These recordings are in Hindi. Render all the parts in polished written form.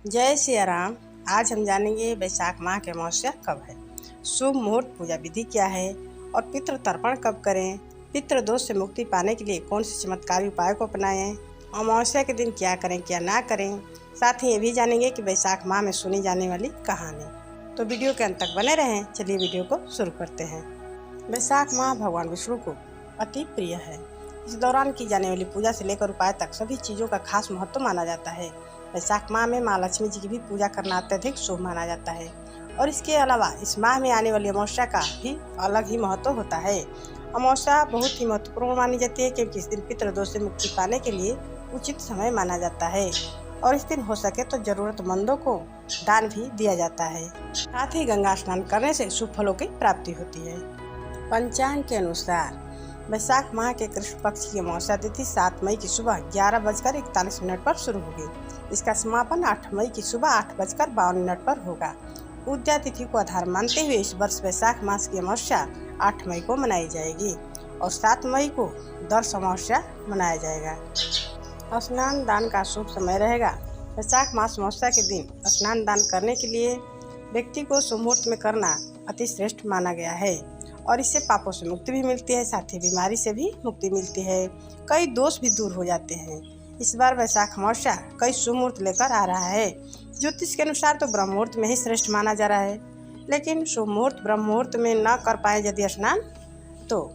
जय सिया राम। आज हम जानेंगे वैशाख माह के अमावस्या कब है, शुभ मुहूर्त, पूजा विधि क्या है और पितृ तर्पण कब करें, पितृ दोष से मुक्ति पाने के लिए कौन से चमत्कारी उपाय को अपनाएं, अमावस्या के दिन क्या करें क्या ना करें। साथ ही ये भी जानेंगे कि वैशाख माह में सुनी जाने वाली कहानी। तो वीडियो के अंत तक बने रहें। चलिए वीडियो को शुरू करते हैं। वैशाख माह भगवान विष्णु को अति प्रिय है। इस दौरान की जाने वाली पूजा से लेकर उपाय तक सभी चीज़ों का खास महत्व माना जाता है। वैशाख माह में माँ लक्ष्मी जी की भी पूजा करना अत्यधिक शुभ माना जाता है और इसके अलावा इस माह में आने वाली अमावस्या का भी अलग ही महत्व होता है। अमावस्या बहुत ही महत्वपूर्ण मानी जाती है क्योंकि इस दिन पितृदोष से मुक्ति पाने के लिए उचित समय माना जाता है और इस दिन हो सके तो जरूरतमंदों को दान भी दिया जाता है। साथ ही गंगा स्नान करने से शुभ फलों की प्राप्ति होती है। पंचांग के अनुसार वैशाख माह के कृष्ण पक्ष की अमावस्या तिथि 7 मई की सुबह 11:41 पर शुरू होगी। इसका समापन 8 मई की सुबह 8:52 पर होगा। उद्या तिथि को आधार मानते हुए इस वर्ष वैशाख मास की अमावस्या 8 मई को मनाई जाएगी और 7 मई को दर्श अमावस्या मनाया जाएगा। स्नान दान का शुभ समय रहेगा। वैशाख मास अमावस्या के दिन स्नान दान करने के लिए व्यक्ति को शुभ मुहूर्त में करना अति श्रेष्ठ माना गया है और इससे पापों से मुक्ति भी मिलती है, साथ ही बीमारी से भी मुक्ति मिलती है। कई दोष भी दूर हो जाते हैं। इस बार वैशाख अमावस्या कई शुभ मुहूर्त लेकर आ रहा है। ज्योतिष के अनुसार तो ब्रह्म मुहूर्त में ही श्रेष्ठ माना जा रहा है, लेकिन शुभ मुहूर्त ब्रह्म मुहूर्त में न कर पाए यदि स्नान तो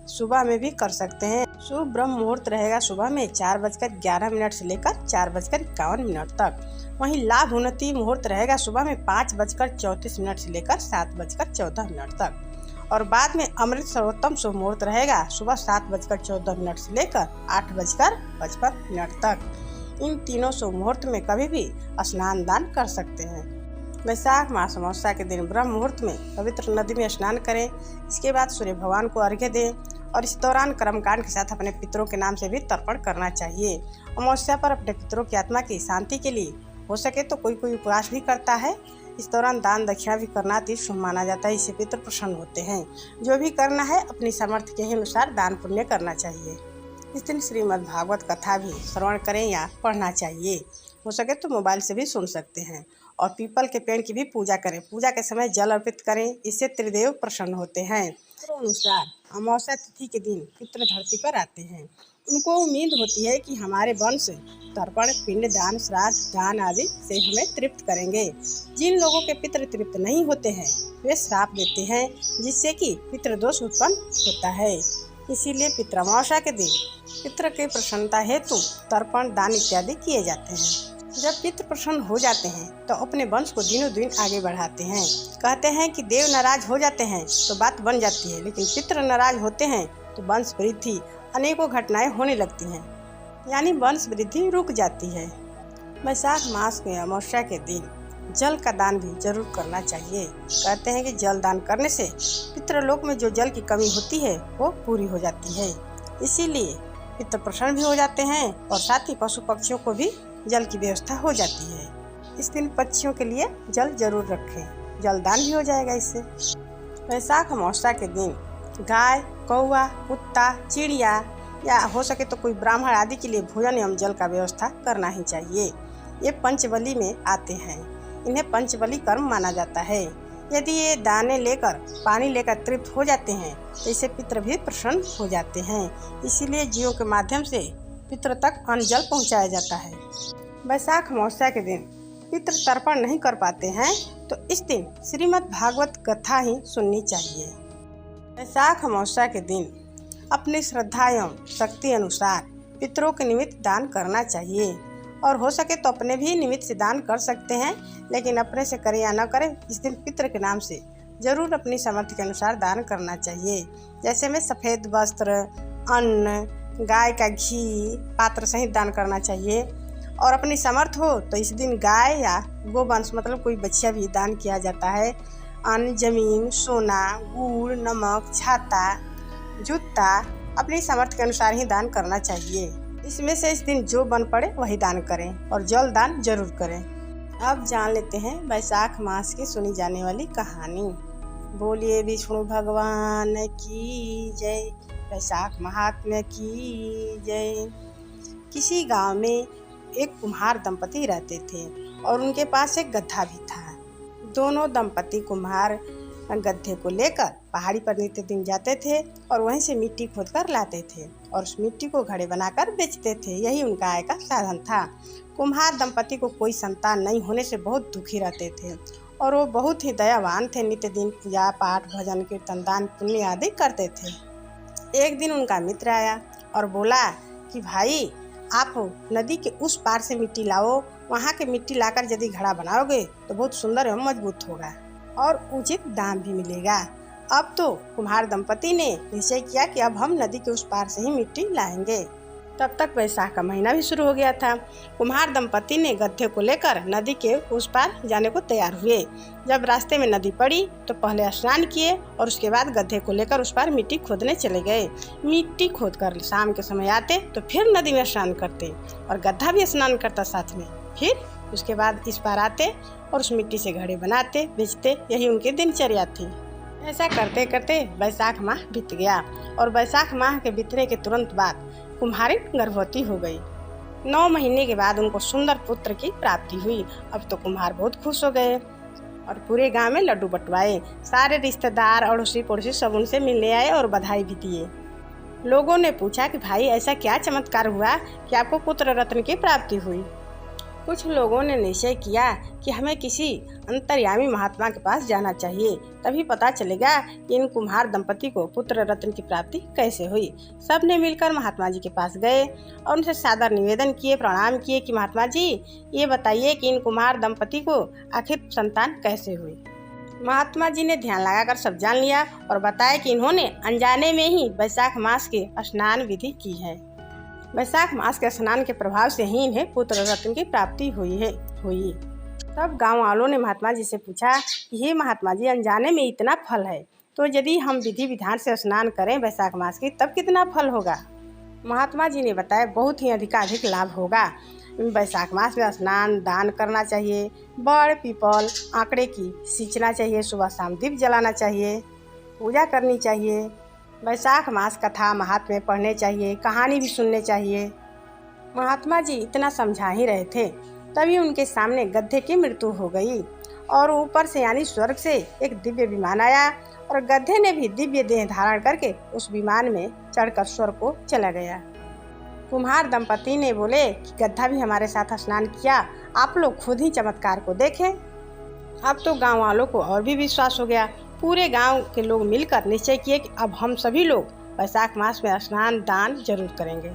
सुबह में भी कर सकते हैं। शुभ ब्रह्म मुहूर्त रहेगा सुबह में 4:11 से लेकर 4:51 तक। वहीं लाभ उन्नति मुहूर्त रहेगा सुबह में 5:34 से लेकर 7:14 तक और बाद में अमृत सर्वोत्तम शुभ मुहूर्त रहेगा सुबह 7:14 से लेकर 8:55 तक। इन तीनों शुभ मुहूर्त में कभी भी स्नान दान कर सकते हैं। वैशाख मास अमावस्या के दिन ब्रह्म मुहूर्त में पवित्र नदी में स्नान करें। इसके बाद सूर्य भगवान को अर्घ्य दें और इस दौरान कर्मकांड के साथ अपने पितरों के नाम से भी तर्पण करना चाहिए। अमावस्या पर अपने पितरों की आत्मा की शांति के लिए हो सके तो कोई उपवास भी करता है। इस दौरान दान दक्षिणा भी करना अति शुभ माना जाता है। इससे पितृ प्रसन्न होते हैं। जो भी करना है अपनी सामर्थ्य के अनुसार दान पुण्य करना चाहिए। इस दिन श्रीमद् भागवत कथा भी श्रवण करें या पढ़ना चाहिए। हो सके तो मोबाइल से भी सुन सकते हैं और पीपल के पेड़ की भी पूजा करें। पूजा के समय जल अर्पित करें, इससे त्रिदेव प्रसन्न होते हैं। अनुसार अमावस्या तिथि के दिन पितृ धरती पर आते हैं। उनको उम्मीद होती है कि हमारे वंश तर्पण, पिंड दान, श्राद्ध दान आदि से हमें तृप्त करेंगे। जिन लोगों के पितृ तृप्त नहीं होते हैं वे श्राप देते हैं, जिससे कि पितृदोष उत्पन्न होता है। इसीलिए पितृ अमावस्या के दिन पितृ के प्रसन्नता हेतु तर्पण, दान इत्यादि किए जाते हैं। जब पितृ प्रसन्न हो जाते हैं तो अपने वंश को दिनों दिन आगे बढ़ाते हैं। कहते हैं कि देव नाराज हो जाते हैं तो बात बन जाती है, लेकिन पितृ नाराज होते हैं तो वंश वृद्धि अनेकों घटनाएं होने लगती हैं, यानी वंश वृद्धि रुक जाती है। वैशाख मास के अमावस्या के दिन जल का दान भी जरूर करना चाहिए। कहते हैं कि जल दान करने से पितृलोक में जो जल की कमी होती है वो पूरी हो जाती है। इसीलिए पितृ प्रसन्न भी हो जाते हैं और साथ ही पशु पक्षियों को भी जल की व्यवस्था हो जाती है। इस दिन पक्षियों के लिए जल जरूर रखें, जल दान भी हो जाएगा इससे। वैशाख अमावस्या के दिन गाय, कौवा, कुत्ता, चिड़िया या हो सके तो कोई ब्राह्मण आदि के लिए भोजन एवं जल का व्यवस्था करना ही चाहिए। ये पंचबली में आते हैं। इन्हें पंचबली कर्म माना जाता है। यदि ये दाने लेकर, पानी लेकर तृप्त हो जाते हैं तो इससे पितृ भी प्रसन्न हो जाते हैं। इसीलिए जीवों के माध्यम से पितृ तक अन्न जल पहुँचाया जाता है। वैशाख अमावस्या के दिन पितृ तर्पण नहीं कर पाते हैं तो इस दिन श्रीमद् भागवत कथा ही सुननी चाहिए। वैशाख अमावस्या के दिन अपनी श्रद्धा एवं शक्ति अनुसार पितरों के निमित्त दान करना चाहिए और हो सके तो अपने भी निमित्त से दान कर सकते हैं, लेकिन अपने से करें या न करें इस दिन पितृ के नाम से जरूर अपनी सामर्थ्य के अनुसार दान करना चाहिए। जैसे में सफ़ेद वस्त्र, अन्न, गाय का घी, पात्र सहित दान करना चाहिए और अपनी सामर्थ्य हो तो इस दिन गाय या गोवंश मतलब कोई बछिया भी दान किया जाता है। अन्न, जमीन, सोना, गुड़, नमक, छाता, जूता अपनी सामर्थ्य के अनुसार ही दान करना चाहिए। इसमें से इस दिन जो बन पड़े वही दान करें और जल दान जरूर करें। अब जान लेते हैं वैशाख मास की सुनी जाने वाली कहानी। बोलिए विष्णु भगवान की जय, वैशाख महात्म्य की जय। किसी गांव में एक कुम्हार दंपति रहते थे। और उनके पास एक गधा भी था। दोनों दंपति कुम्हार गड्ढे को लेकर पहाड़ी पर नित्य दिन जाते थे और वहीं से मिट्टी खोद कर लाते थे और उस मिट्टी को घड़े बनाकर बेचते थे। यही उनका आय का साधन था। कुम्हार दंपति को कोई संतान नहीं होने से बहुत दुखी रहते थे और वो बहुत ही दयावान थे। नित्य दिन पूजा पाठ भजन कीर्तन दान पुण्य आदि करते थे। एक दिन उनका मित्र आया और बोला कि भाई आप नदी के उस पार से मिट्टी लाओ, वहाँ के मिट्टी लाकर यदि घड़ा बनाओगे तो बहुत सुंदर एवं मजबूत होगा और उचित दाम भी मिलेगा। अब तो कुम्हार दंपति ने निश्चय किया कि अब हम नदी के उस पार से ही मिट्टी लाएंगे। तब तक वैसाख का महीना भी शुरू हो गया था। कुम्हार दंपति ने गड्ढे को लेकर नदी के उस पार जाने को तैयार हुए। जब रास्ते में नदी पड़ी तो पहले स्नान किए और उसके बाद गड्ढे को लेकर उस पार मिट्टी खोदने चले गए। मिट्टी खोद कर शाम के समय आते तो फिर नदी में स्नान करते और गड्ढा भी स्नान करता साथ में। फिर उसके बाद इस पार आते और उस मिट्टी से घड़े बनाते बेचते। यही उनकी दिनचर्या थी। ऐसा करते करते वैसाख माह बीत गया और वैसाख माह के बीतने के तुरंत बाद कुम्हारी गर्भवती हो गई। 9 महीने के बाद उनको सुंदर पुत्र की प्राप्ति हुई। अब तो कुम्हार बहुत खुश हो गए और पूरे गांव में लड्डू बंटवाए। सारे रिश्तेदार अड़ोसी पड़ोसी सब उनसे मिलने आए और बधाई भी दिए। लोगों ने पूछा कि भाई ऐसा क्या चमत्कार हुआ कि आपको पुत्र रत्न की प्राप्ति हुई। कुछ लोगों ने निश्चय किया कि हमें किसी अंतर्यामी महात्मा के पास जाना चाहिए, तभी पता चलेगा कि इन कुम्हार दंपति को पुत्र रत्न की प्राप्ति कैसे हुई। सब ने मिलकर महात्मा जी के पास गए और उनसे सादर निवेदन किए, प्रणाम किए कि महात्मा जी ये बताइए कि इन कुम्हार दंपति को आखिर संतान कैसे हुई। महात्मा जी ने ध्यान लगाकर सब जान लिया और बताया कि इन्होंने अनजाने में ही वैशाख मास के स्नान विधि की है। वैशाख मास के स्नान के प्रभाव से ही इन्हें पुत्र रत्न की प्राप्ति हुई। तब गांव वालों ने महात्मा जी से पूछा कि हे महात्मा जी, अनजाने में इतना फल है तो यदि हम विधि विधान से स्नान करें वैशाख मास की तब कितना फल होगा। महात्मा जी ने बताया बहुत ही अधिक लाभ होगा। वैशाख मास में स्नान दान करना चाहिए, बड़ पीपल आंकड़े की सींचना चाहिए, सुबह शाम दीप जलाना चाहिए, पूजा करनी चाहिए। वैशाख मास कथा महात्म्य पढ़ने चाहिए, कहानी भी सुनने चाहिए। महात्मा जी इतना समझा ही रहे थे तभी उनके सामने गधे की मृत्यु हो गई और ऊपर से यानी स्वर्ग से एक दिव्य विमान आया और गधे ने भी दिव्य देह धारण करके उस विमान में चढ़कर स्वर्ग को चला गया। कुम्हार दंपति ने बोले कि गधा भी हमारे साथ स्नान किया, आप लोग खुद ही चमत्कार को देखें। अब तो गांव वालों को और भी विश्वास हो गया। पूरे गांव के लोग मिलकर निश्चय किए कि अब हम सभी लोग वैशाख मास में स्नान दान जरूर करेंगे।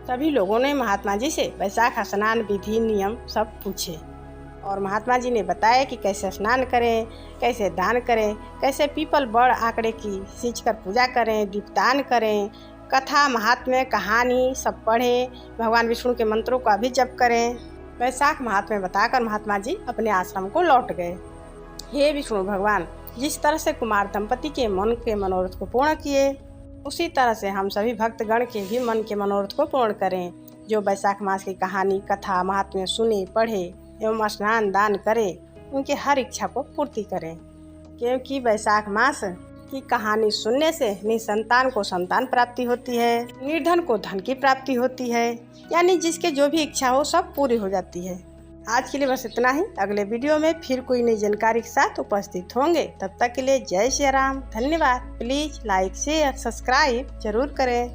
सभी लोगों ने महात्मा जी से वैशाख स्नान विधि नियम सब पूछे और महात्मा जी ने बताया कि कैसे स्नान करें, कैसे दान करें, कैसे पीपल बड़ आंकड़े की सींचकर पूजा करें, दीपदान करें, कथा महात्म्य कहानी सब पढ़ें, भगवान विष्णु के मंत्रों का भी जप करें। वैशाख महात्म्य बताकर महात्मा जी अपने आश्रम को लौट गए। हे विष्णु भगवान, जिस तरह से कुमार दंपति के मन के मनोरथ को पूर्ण किए उसी तरह से हम सभी भक्तगण के भी मन के मनोरथ को पूर्ण करें। जो वैशाख मास की कहानी कथा महात्म्य सुने पढ़े एवं स्नान दान करें उनके हर इच्छा को पूर्ति करें, क्योंकि वैशाख मास की कहानी सुनने से निसंतान को संतान प्राप्ति होती है, निर्धन को धन की प्राप्ति होती है, यानी जिसके जो भी इच्छा हो सब पूरी हो जाती है। आज के लिए बस इतना ही। अगले वीडियो में फिर कोई नई जानकारी के साथ उपस्थित होंगे। तब तक के लिए जय श्री राम, धन्यवाद। प्लीज लाइक शेयर सब्सक्राइब जरूर करें।